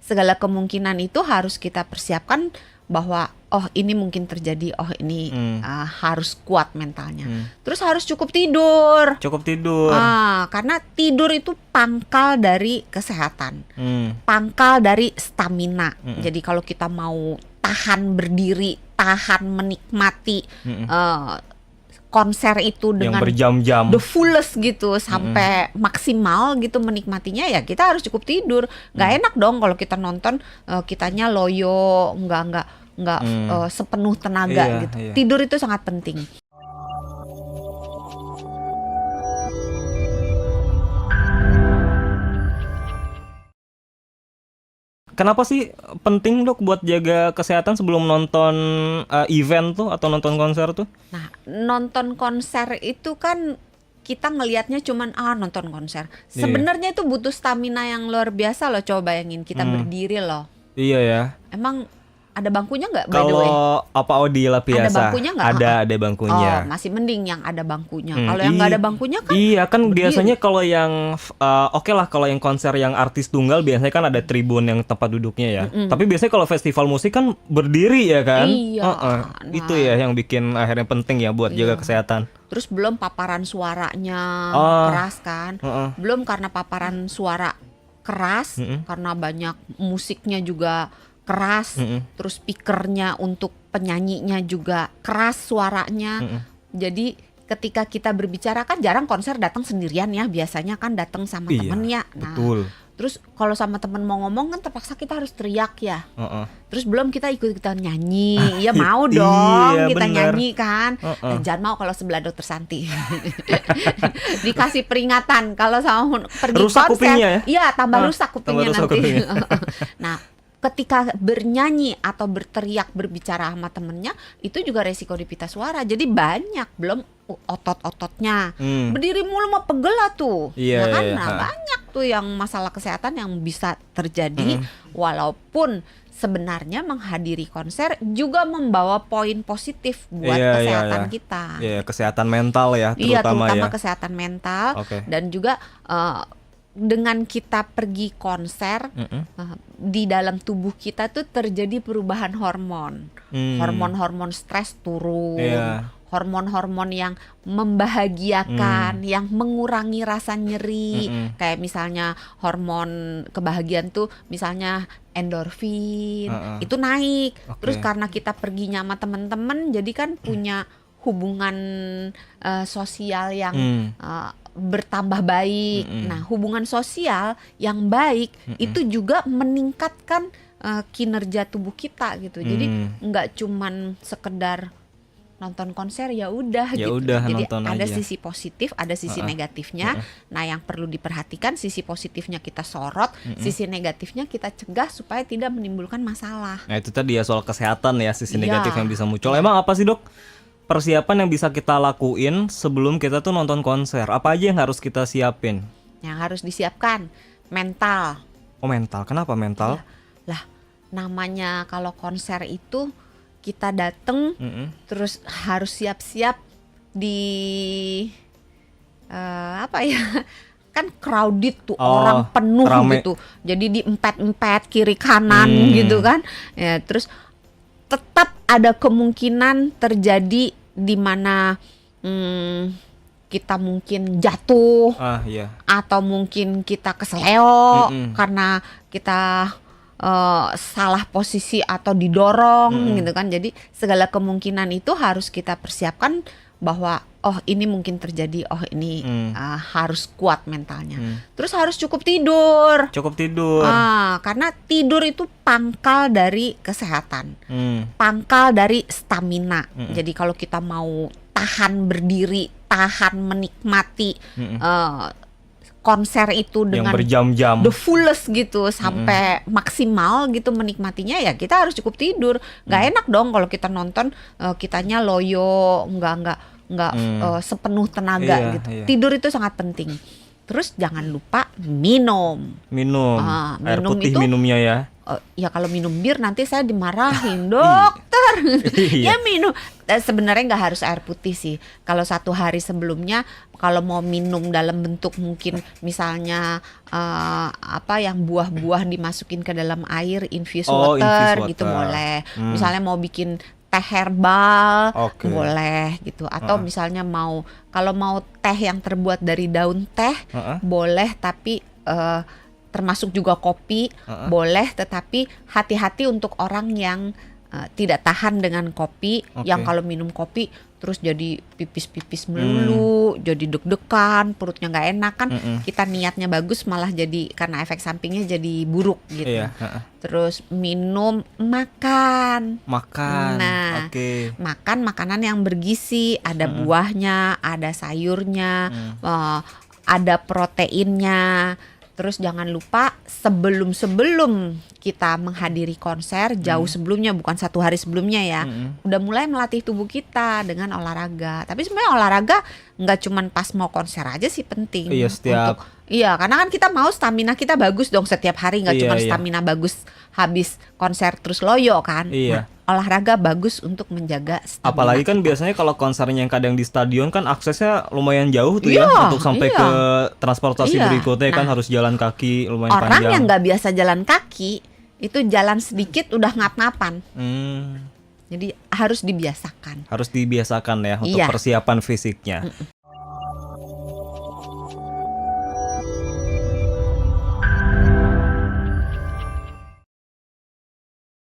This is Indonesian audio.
segala kemungkinan itu harus kita persiapkan bahwa oh ini mungkin terjadi, oh ini harus kuat mentalnya. Terus harus cukup tidur. Cukup tidur. Karena tidur itu pangkal dari kesehatan, pangkal dari stamina. Jadi kalau kita mau tahan berdiri, tahan menikmati konser itu dengan yang berjam-jam, the fullest gitu sampai maksimal gitu menikmatinya, ya kita harus cukup tidur. Nggak enak dong kalau kita nonton kitanya loyo, nggak sepenuh tenaga gitu. Tidur itu sangat penting. Kenapa sih penting Dok buat jaga kesehatan sebelum nonton event tuh atau nonton konser tuh? Nah, nonton konser itu kan kita ngelihatnya cuman nonton konser. Sebenarnya itu butuh stamina yang luar biasa loh. Coba bayangin kita berdiri loh. Iya ya. Emang ada bangkunya nggak by the way? Kalau di La Piazza ada bangkunya nggak? Ada bangkunya. Masih mending yang ada bangkunya. Kalau yang nggak ada bangkunya kan? Iya kan berdiri. Biasanya kalau yang oke lah, kalau yang konser yang artis tunggal biasanya kan ada tribun yang tempat duduknya ya. Tapi biasanya kalau festival musik kan berdiri ya kan? Iya. Itu ya yang bikin akhirnya penting ya buat jaga kesehatan. Terus belum paparan suaranya keras kan? Belum karena paparan suara keras, karena banyak musiknya juga keras, terus speakernya untuk penyanyinya juga keras suaranya. Jadi ketika kita berbicara kan jarang konser datang sendirian ya, biasanya kan datang sama temennya. Nah, betul. Terus kalau sama temen mau ngomong kan terpaksa kita harus teriak ya. Terus belum kita ikut-ikutan nyanyi, ya mau dong kita nyanyi kan. Jangan mau kalau sebelah Dokter Santi. Dikasih peringatan kalau sama pergi rusak konser. Kupingnya ya? Iya, tambah rusak kupingnya rusak nanti. kupingnya. Nah, ketika bernyanyi atau berteriak berbicara sama temennya itu juga resiko di pita suara. Jadi banyak, belum otot-ototnya berdiri mulu mah pegel lah tuh. Iya, kan? iya. Nah, banyak tuh yang masalah kesehatan yang bisa terjadi. Walaupun sebenarnya menghadiri konser juga membawa poin positif buat kesehatan kita. Iya, kesehatan mental ya terutama kesehatan mental. Okay. Dan juga dengan kita pergi konser, di dalam tubuh kita tuh terjadi perubahan hormon. Hormon-hormon stres turun, hormon-hormon yang membahagiakan, yang mengurangi rasa nyeri. Kayak misalnya hormon kebahagiaan tuh misalnya endorfin, itu naik. Terus karena kita perginya sama teman-teman, jadi kan punya hubungan sosial yang bertambah baik. Nah, hubungan sosial yang baik itu juga meningkatkan kinerja tubuh kita gitu. Jadi nggak cuman sekedar nonton konser ya udah gitu. Jadi ada sisi positif, ada sisi negatifnya. Nah, yang perlu diperhatikan sisi positifnya kita sorot, sisi negatifnya kita cegah supaya tidak menimbulkan masalah. Nah, itu tadi ya soal kesehatan ya, sisi negatif yang bisa muncul. Emang apa sih, Dok? Persiapan yang bisa kita lakuin sebelum kita tuh nonton konser, apa aja yang harus kita siapin? Yang harus disiapkan mental. Oh, mental, kenapa mental? Lah, namanya kalau konser itu kita dateng, terus harus siap-siap di kan crowded tuh, orang penuh rame. Gitu. Jadi di empat kiri kanan gitu kan. Ya, terus tetap ada kemungkinan terjadi di mana kita mungkin jatuh, atau mungkin kita keseleo karena kita salah posisi atau didorong gitu kan. Jadi segala kemungkinan itu harus kita persiapkan bahwa oh ini mungkin terjadi, oh ini harus kuat mentalnya. Terus harus cukup tidur. Karena tidur itu pangkal dari kesehatan, pangkal dari stamina. Jadi kalau kita mau tahan berdiri, tahan menikmati konser itu dengan yang berjam-jam, the fullest gitu sampai maksimal gitu menikmatinya, ya kita harus cukup tidur. Nggak enak dong kalau kita nonton kitanya loyo, nggak sepenuh tenaga gitu. Tidur itu sangat penting. Terus jangan lupa minum air putih itu, minumnya ya. Ya kalau minum bir nanti saya dimarahin dokter. water. Iya. Ya minum. Sebenarnya nggak harus air putih sih. Kalau 1 hari sebelumnya, kalau mau minum dalam bentuk mungkin misalnya yang buah-buah dimasukin ke dalam air, infused water gitu boleh. Misalnya mau bikin teh herbal boleh gitu. Atau misalnya kalau mau teh yang terbuat dari daun teh boleh, tapi termasuk juga kopi boleh, tetapi hati-hati untuk orang yang tidak tahan dengan kopi, yang kalau minum kopi terus jadi pipis-pipis melulu, jadi deg-degan, perutnya nggak enak kan. Kita niatnya bagus malah jadi karena efek sampingnya jadi buruk gitu. Terus makan. Nah, makan makanan yang bergizi, ada buahnya, ada sayurnya, ada proteinnya. Terus jangan lupa sebelum kita menghadiri konser, jauh sebelumnya, bukan 1 hari sebelumnya ya, udah mulai melatih tubuh kita dengan olahraga. Tapi sebenarnya olahraga nggak cuman pas mau konser aja sih penting. Karena kan kita mau stamina kita bagus dong setiap hari, nggak cuma stamina bagus habis konser terus loyo kan. Nah, olahraga bagus untuk menjaga stamina. Apalagi kan biasanya kalau konsernya yang kadang di stadion kan aksesnya lumayan jauh tuh untuk sampai ke transportasi berikutnya kan harus jalan kaki lumayan panjang. Orang yang nggak biasa jalan kaki itu jalan sedikit udah ngap-ngapan. Jadi harus dibiasakan. Harus dibiasakan ya untuk persiapan fisiknya.